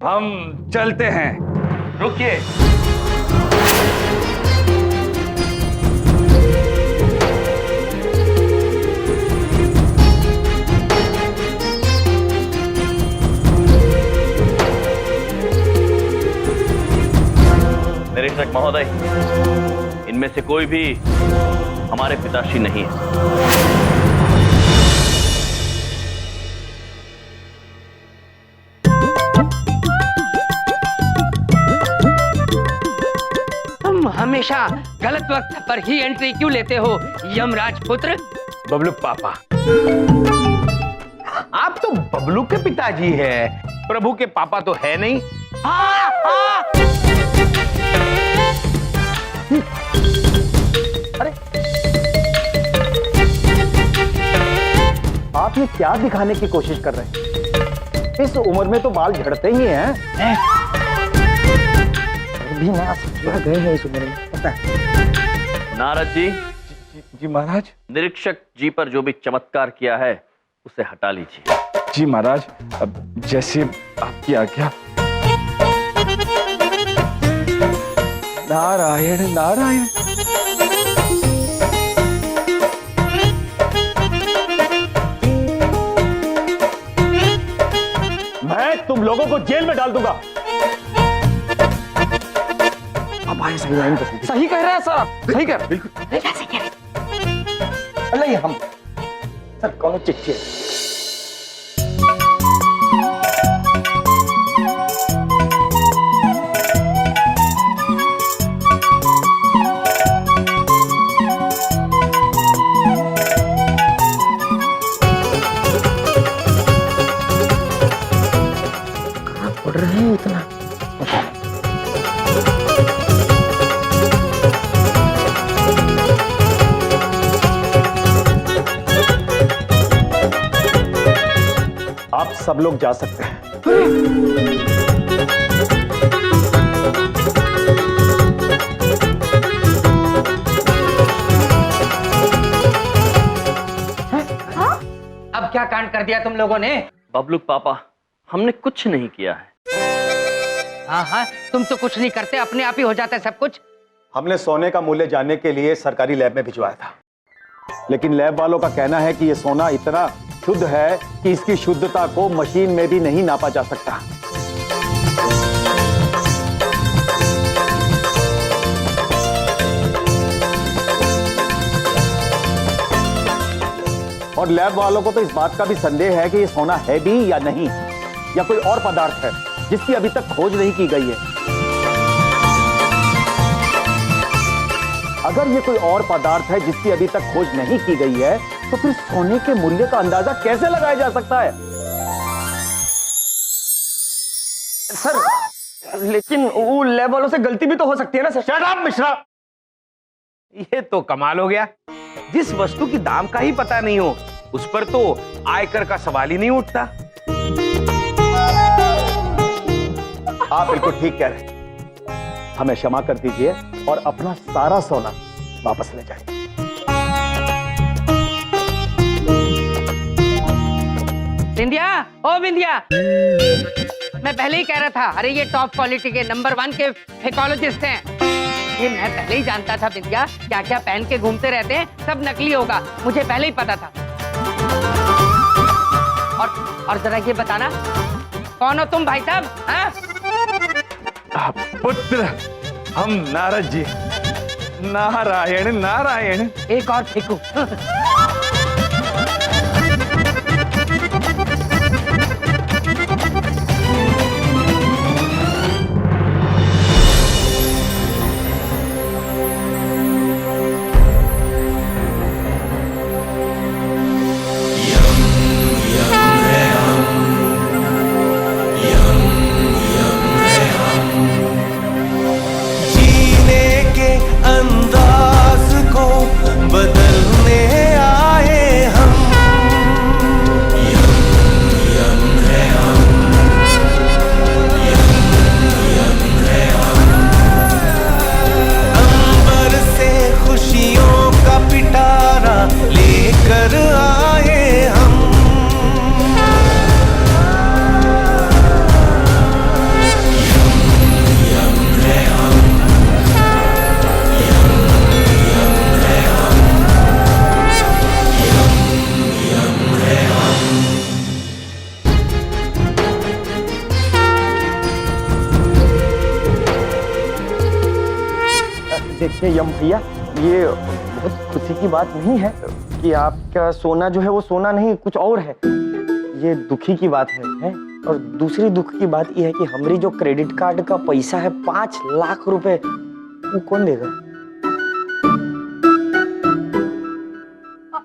हम चलते हैं। रुकिए। निरीक्षक महोदय, इनमें से कोई भी हमारे पिताश्री नहीं है। तुम हमेशा गलत वक्त पर ही एंट्री क्यों लेते हो यमराज पुत्र? बबलू पापा, आप तो बबलू के पिताजी हैं, प्रभु के पापा तो है नहीं। अरे आप ये क्या दिखाने की कोशिश कर रहे हैं? इस उम्र में तो बाल झड़ते ही हैं। भी ना गए हैं इस उम्र में, पता है। नारद जी। जी महाराज। निरीक्षक जी पर जो भी चमत्कार किया है उसे हटा लीजिए। जी महाराज, अब जैसे आपकी आज्ञा। नारायण नारायण। मैं तुम लोगों को जेल में डाल दूंगा। अब आए सही कह रहे हैं सर, सही कह रहे हैं। बिल्कुल। अरे हम सर कौन चिट्ठी है? कहाँ पढ़ रहे हैं इतना? आप सब लोग जा सकते हैं। अब क्या कांड कर दिया तुम लोगों ने? बबलू पापा, हमने कुछ नहीं किया है। हाँ हाँ, तुम तो कुछ नहीं करते, अपने आप ही हो जाता है सब कुछ। हमने सोने का मूल्य जानने के लिए सरकारी लैब में भिजवाया था, लेकिन लैब वालों का कहना है कि यह सोना इतना शुद्ध है कि इसकी शुद्धता को मशीन में भी नहीं नापा जा सकता। और लैब वालों को तो इस बात का भी संदेह है कि ये सोना है भी या नहीं, या कोई और पदार्थ है जिसकी अभी तक खोज नहीं की गई है। अगर ये कोई और पदार्थ है जिसकी अभी तक खोज नहीं की गई है, तो फिर सोने के मूल्य का अंदाजा कैसे लगाया जा सकता है? सर, लेकिन वो लैब वालों से गलती भी तो हो सकती है ना सर। शट अप मिश्रा, ये तो कमाल हो गया। जिस वस्तु की दाम का ही पता नहीं हो, उस पर तो आयकर का सवाल ही नहीं उठता। आप बिल्कुल ठीक कह रहे हैं। हमें क्षमा कर दीजिए और अपना सारा सोना वापस ले जाइए। बिंदिया, ओ बिंदिया, मैं पहले ही कह रहा था, अरे ये टॉप क्वालिटी के नंबर 1 के फिकोलॉजिस्ट हैं। ये मैं पहले ही जानता था बिंदिया, क्या क्या पहन के घूमते रहते हैं, सब नकली होगा, मुझे पहले ही पता था। और जरा ये बताना, कौन हो तुम भाई साहब? हाँ? पुत्र, हम नारद जी। नारायण नारायण। एक और फेंकू। जीने के अंदाज को बदलने देखिए यम भैया, ये बहुत खुशी की बात नहीं है कि आपका सोना जो है वो सोना नहीं कुछ और है। ये दुखी की बात है? और दूसरी दुख की बात ये है कि हमारी जो क्रेडिट कार्ड का पैसा है 5 लाख रुपए, वो कौन देगा?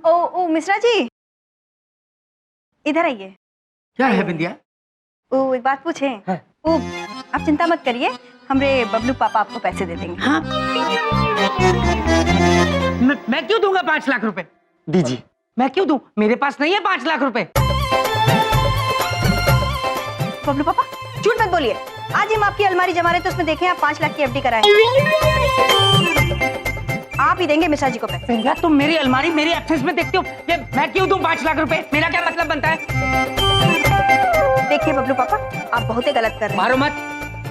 ओ मिश्रा जी, इधर आइए। क्या है बिंदिया? ओ एक बात पूछे? हाँ। ओ आप चिंता मत करिए, हमरे बबलू पापा आपको पैसे दे देंगे। हाँ? मैं क्यों दूंगा 5 लाख रुपए? दीजिए। मैं क्यों दूं? मेरे पास नहीं है 5 लाख रुपए। बबलू पापा झूठ मत बोलिए, आज हम आपकी अलमारी जमा रहे तो उसमें देखें आप 5 लाख की एफडी कराए। आप ही देंगे मिश्रा जी को पैसे। बिंदिया, तुम मेरी अलमारी मेरे एक्सेस में देखते हो, ये मैं क्यों दूं 5 लाख रुपए? मेरा क्या मतलब बनता है? देखिए बबलू पापा, आप बहुत ही गलत कर रहे हैं। मारो मत।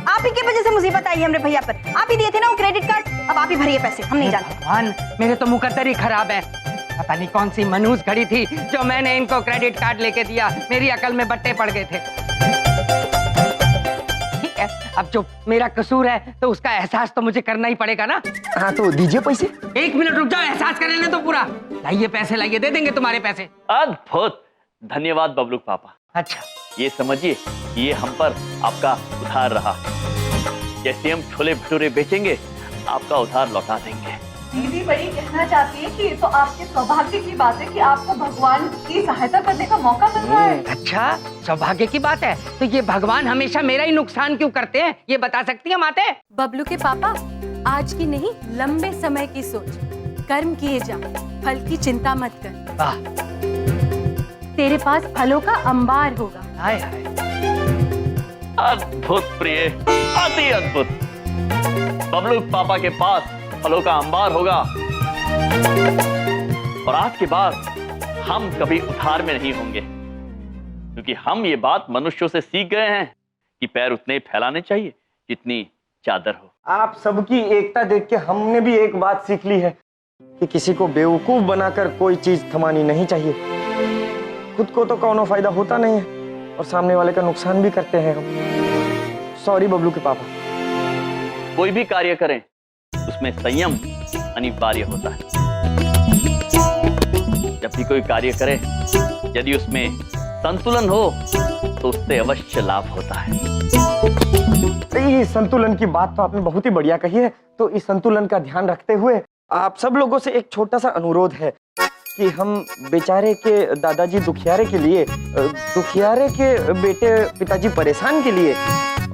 आप ही की वजह से मुसीबत आई है हमरे भैया पर। आप ही दिए थे ना वो क्रेडिट कार्ड, अब आप ही भरिए पैसे, हम नहीं जानते। भगवान, मेरे तो मुकद्दर ही खराब है। पता नहीं कौन सी मनहूस घड़ी थी जो मैंने इनको क्रेडिट कार्ड लेके दिया। मेरी अकल में बट्टे पड़ गए थे। ठीक है, अब जो मेरा कसूर है तो उसका एहसास तो मुझे करना ही पड़ेगा ना। हाँ तो दीजिए पैसे। 1 मिनट रुक जाओ, एहसास कर लेने तो पूरा। लाइए पैसे, लाइए, दे देंगे तुम्हारे पैसे। अद्भुत, धन्यवाद बबलू पापा। अच्छा, ये समझिए ये हम पर आपका उधार रहा। जैसे हम छोले भटूरे बेचेंगे आपका उधार लौटा देंगे। दीदी बड़ी कहना चाहती है कि ये तो आपके सौभाग्य की बात है कि आपको भगवान की सहायता करने का मौका मिल रहा है। अच्छा, सौभाग्य की बात है तो ये भगवान हमेशा मेरा ही नुकसान क्यों करते हैं, ये बता सकती हैं माते? बबलू के पापा, आज की नहीं लंबे समय की सोच, कर्म किए जा, फल की चिंता मत कर। वाह, तेरे पास फलों का अंबार होगा। हाय हाय। अद्भुत प्रिय, अति अद्भुत। बबलू पापा के पास फलों का अंबार होगा और आज के बाद हम कभी उधार में नहीं होंगे, क्योंकि हम ये बात मनुष्यों से सीख गए हैं कि पैर उतने ही फैलाने चाहिए जितनी चादर हो। आप सबकी एकता देख के हमने भी एक बात सीख ली है कि किसी को बेवकूफ बनाकर कोई चीज थमानी नहीं चाहिए। खुद को तो कोनो फायदा होता नहीं है और सामने वाले का नुकसान भी करते हैं हम। सॉरी बबलू के पापा। कोई भी कार्य करें उसमें संयम अनिवार्य होता है। जब भी कोई कार्य करे यदि उसमें संतुलन हो तो उससे अवश्य लाभ होता है। ये संतुलन की बात तो आपने बहुत ही बढ़िया कही है। तो इस संतुलन का ध्यान रखते हुए आप सब लोगों से एक छोटा सा अनुरोध है कि हम बेचारे के दादाजी दुखियारे के लिए, दुखियारे के बेटे पिताजी परेशान के लिए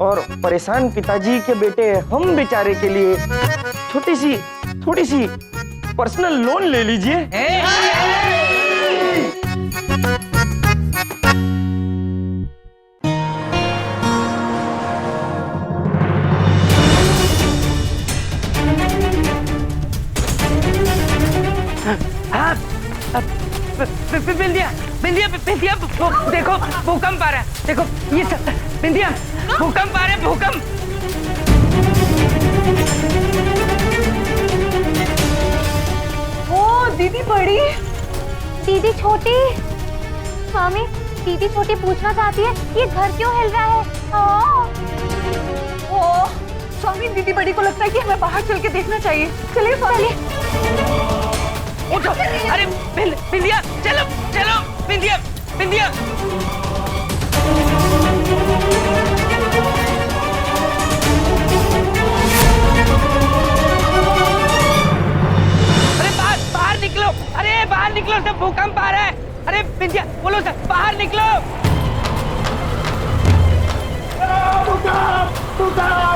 और परेशान पिताजी के बेटे हम बेचारे के लिए थोड़ी सी पर्सनल लोन ले लीजिए। बिंदिया, बिंदिया, बिंदिया, देखो भूकंप आ रहा है। देखो ये सब, बिंदिया, भूकंप आ रहा है, भूकंप। ओ दीदी बड़ी, दीदी छोटी। स्वामी, दीदी छोटी पूछना चाहती है ये घर क्यों हिल रहा है? ओ स्वामी, दीदी बड़ी को लगता है कि हमें बाहर चल के देखना चाहिए। चलिए स्वामी। उठो, अरे बिंदिया, चलो चलो, बिंदिया, बिंदिया। अरे बाहर निकलो, अरे बाहर निकलो, सब भूकंप आ रहा है। अरे बिंदिया, बोलो सर, बाहर निकलो।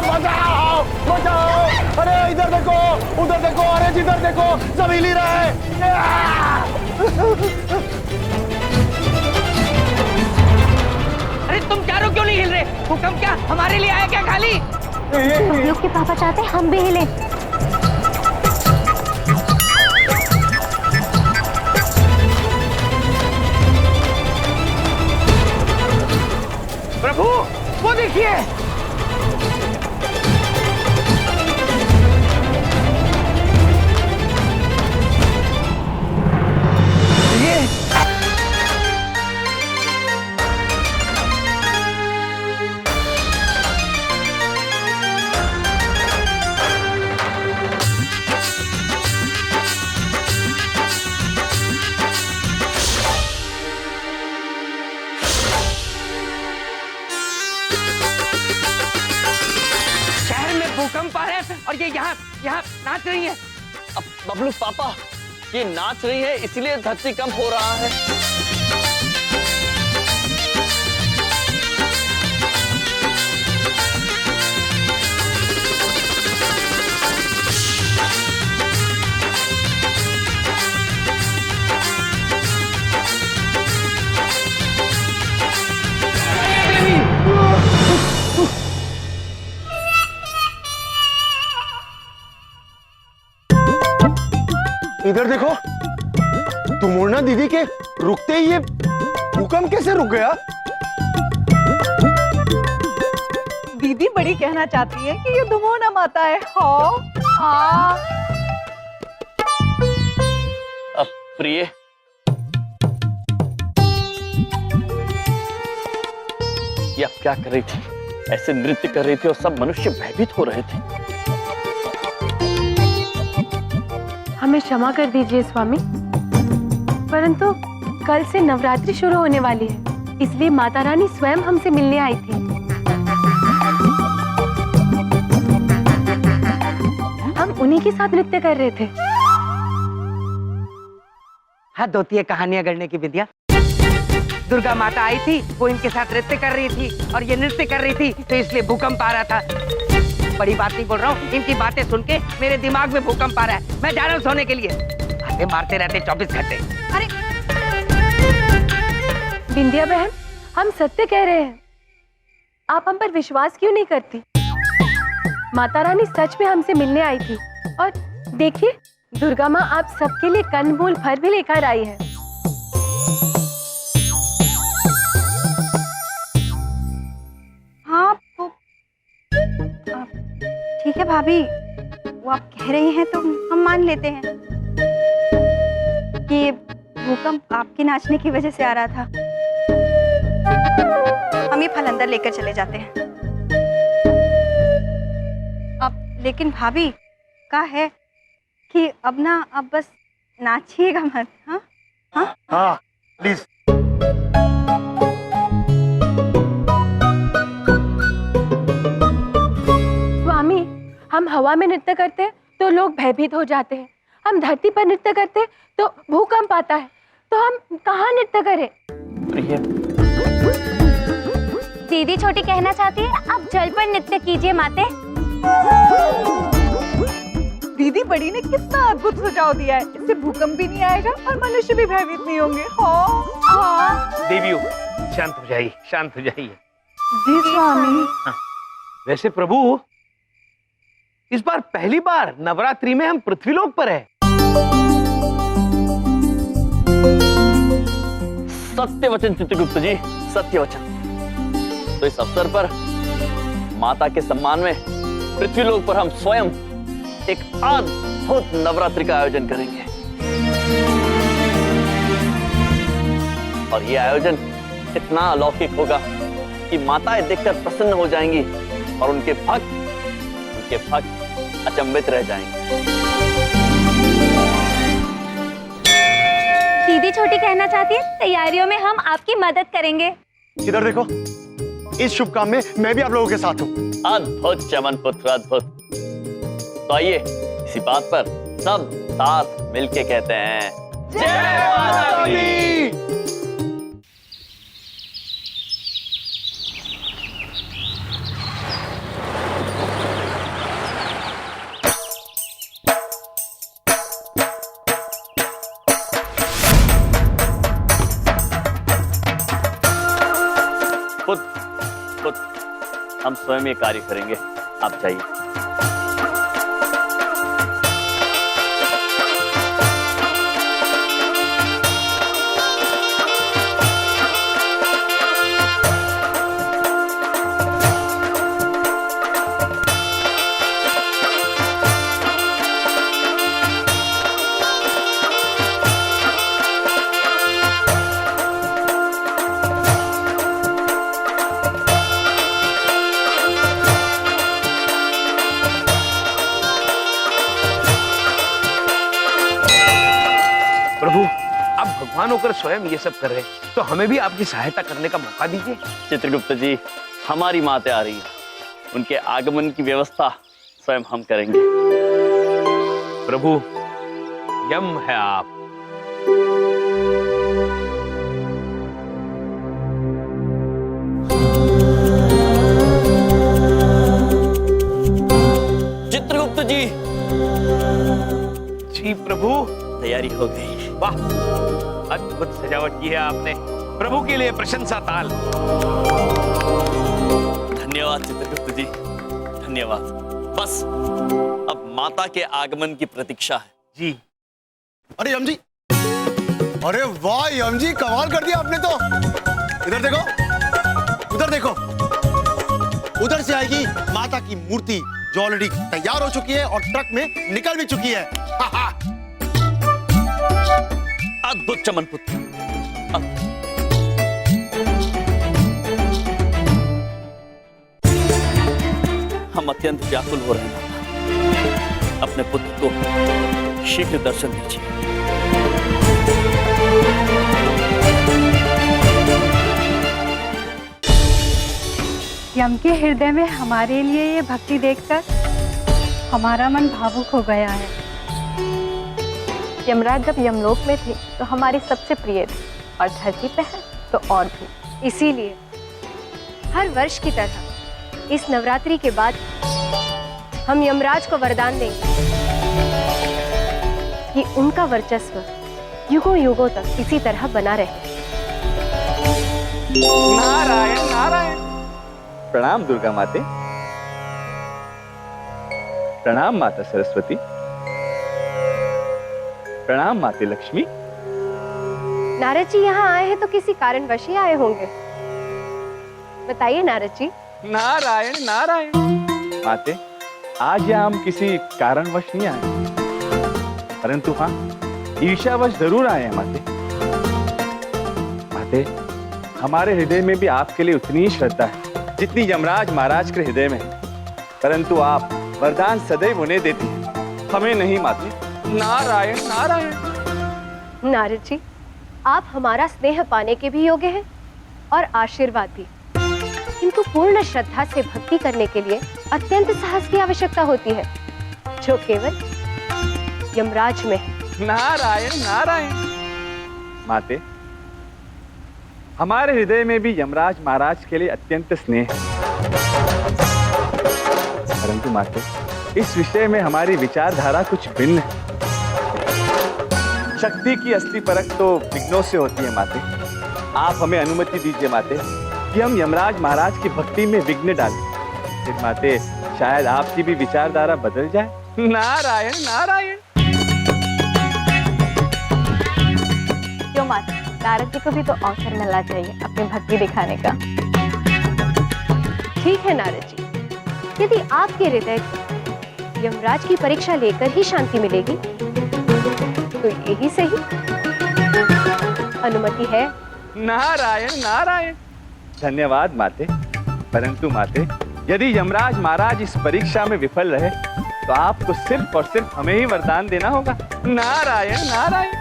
बचाओ, बचाओ! अरे इधर देखो, उधर देखो, अरे जिधर देखो सब हिल ही रहा है। अरे तुम चारों क्यों नहीं हिल रहे? भूकंप क्या हमारे लिए आया क्या खाली? बबलू के पापा चाहते हम भी हिले। प्रभु, वो देखिए। और ये यहाँ यहाँ नाच रही है। अब बबलू पापा, ये नाच रही है इसलिए धरती कंप हो रहा है। इधर देखो, तुमुर्ना दीदी के रुकते ही ये भूकंप कैसे रुक गया? दीदी बड़ी कहना चाहती है कि ये दुमोना माता है। हाँ हाँ। अब प्रिय, ये अब क्या कर रही थी? ऐसे नृत्य कर रही थी और सब मनुष्य भयभीत हो रहे थे। हमें क्षमा कर दीजिए स्वामी, परंतु कल से नवरात्रि शुरू होने वाली है, इसलिए माता रानी स्वयं हमसे मिलने आई थी। हम उन्हीं के साथ नृत्य कर रहे थे। हद होती है कहानियां गढ़ने की विद्या। दुर्गा माता आई थी, वो इनके साथ नृत्य कर रही थी और ये नृत्य कर रही थी तो इसलिए भूकंप आ रहा था। बड़ी बात नहीं बोल रहा हूँ, इनकी बातें सुन के मेरे दिमाग में भूकंप आ रहा है। मैं जा रहा हूँ सोने के लिए। बातें मारते रहते 24 घंटे। अरे बिंदिया बहन, हम सत्य कह रहे हैं, आप हम पर विश्वास क्यों नहीं करती? माता रानी सच में हमसे मिलने आई थी और देखिए, दुर्गा माँ आप सबके लिए कंदमूल फल भी लेकर आई है। हाँ, वो ठीक है भाभी, वो आप कह रही हैं तो हम मान लेते हैं कि ये भूकंप आपके नाचने की वजह से आ रहा था। हम ये फल अंदर लेकर चले जाते हैं। अब लेकिन भाभी का है कि अब ना, अब बस नाचिएगा मत। हाँ हाँ हाँ प्लीज। स्वामी, हम हवा में नृत्य करते हैं तो लोग भयभीत हो जाते हैं, हम धरती पर नृत्य करते हैं तो भूकंप आता है, तो हम कहाँ नृत्य करें? प्रिय, दीदी छोटी कहना चाहती है आप जल पर नृत्य कीजिए माते। दीदी बड़ी ने कितना अद्भुत सुझाव दिया है। इससे भूकंप भी नहीं आएगा और मनुष्य भी भयभीत नहीं होंगे। हाँ हाँ। देवियों, शांत हो जाइए, शांत हो जाइए। जी स्वामी। वैसे प्रभु, इस बार पहली बार नवरात्रि में हम पृथ्वीलोक पर है। सत्य वचन चित्रगुप्त जी, सत्य वचन। तो इस अवसर पर माता के सम्मान में पृथ्वीलोक पर हम स्वयं एक अद्भुत नवरात्रि का आयोजन करेंगे। और यह आयोजन इतना अलौकिक होगा कि माताएं देखकर प्रसन्न हो जाएंगी और उनके भक्त अचंभित रह जाएंगे। दीदी छोटी कहना चाहती है तैयारियों में हम आपकी मदद करेंगे। इधर देखो, इस शुभ काम में मैं भी आप लोगों के साथ हूँ। अद्भुत चमन पुत्र, अद्भुत। तो आइए इसी बात पर सब साथ मिलके कहते हैं जय माता दी। खुद हम स्वयं ये कार्य करेंगे, आप जाइए। प्रभु, आप भगवान होकर स्वयं ये सब कर रहे हैं, तो हमें भी आपकी सहायता करने का मौका दीजिए। चित्रगुप्त जी, हमारी मातें आ रही हैं, उनके आगमन की व्यवस्था स्वयं हम करेंगे। प्रभु, यम है आप। चित्रगुप्त जी, जी प्रभु। तैयारी हो गई। वाह, अद्भुत सजावट की है आपने। प्रभु के लिए प्रशंसा ताल। धन्यवाद चित्रगुप्त जी, धन्यवाद। बस अब माता के आगमन की प्रतीक्षा है। जी। अरे यम जी, अरे वाह यम जी, कमाल कर दिया आपने तो। इधर देखो, उधर देखो, उधर से आएगी माता की मूर्ति जो ऑलरेडी तैयार हो चुकी है और ट्रक में निकल भी चुकी है। अद्भुत चमन पुत्र, हम अत्यंत व्याकुल हो रहे हैं माता। अपने पुत्र को शीघ्र दर्शन दीजिए। यम के हृदय में हमारे लिए ये भक्ति देखकर हमारा मन भावुक हो गया है। यमराज जब यमलोक में थे तो हमारे सबसे प्रिय थे और धरती पे है तो और भी। इसीलिए हर वर्ष की तरह इस नवरात्रि के बाद हम यमराज को वरदान देंगे कि उनका वर्चस्व युगों युगों तक इसी तरह बना रहे। नारायण नारायण। प्रणाम दुर्गा माते। प्रणाम माता सरस्वती। प्रणाम माते लक्ष्मी। नारद जी यहाँ आए हैं तो किसी कारणवश ही आए होंगे। बताइए नारद जी। नारायण नारायण। माते, आज यहाँ हम किसी कारणवश नहीं आए, परंतु हाँ, ईर्ष्यावश जरूर आए हैं माते। माते, हमारे हृदय में भी आपके लिए उतनी ही श्रद्धा है जितनी यमराज महाराज के हृदय में है, परंतु आप वरदान सदैव उन्हें देती हैं, हमें नहीं माते। नारायण नारायण। नारद जी, आप हमारा स्नेह पाने के भी योग्य हैं और आशीर्वाद भी, किंतु पूर्ण श्रद्धा से भक्ति करने के लिए अत्यंत साहस की आवश्यकता होती है, जो केवल यमराज में है। नारायण नारायण। माते, हमारे हृदय में भी यमराज महाराज के लिए अत्यंत स्नेह है, परंतु माते, इस विषय में हमारी विचारधारा कुछ भिन्न है। शक्ति की असली परख तो विघ्नों से होती है माते। आप हमें अनुमति दीजिए माते कि हम यमराज महाराज की भक्ति में विघ्न डालें। फिर माते, शायद आपकी भी विचारधारा बदल जाए। नारायण नारायण। क्यों माता, नारद जी को भी तो अवसर मिलना चाहिए अपनी भक्ति दिखाने का। ठीक है नारद जी, यदि आपके हृदय को यमराज की परीक्षा लेकर ही शांति मिलेगी तो यही सही। अनुमति है। नारायण नारायण। धन्यवाद माते, परंतु माते, यदि यमराज महाराज इस परीक्षा में विफल रहे तो आपको सिर्फ और सिर्फ हमें ही वरदान देना होगा। नारायण नारायण।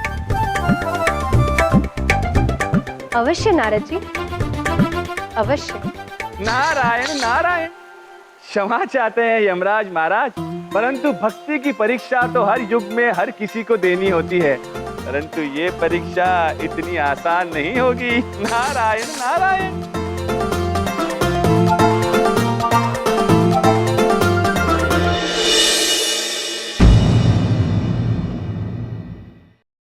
अवश्य नारद जी, अवश्य। नारायण नारायण। क्षमा चाहते हैं यमराज महाराज, परंतु भक्ति की परीक्षा तो हर युग में हर किसी को देनी होती है, परंतु ये परीक्षा इतनी आसान नहीं होगी। नारायण नारायण।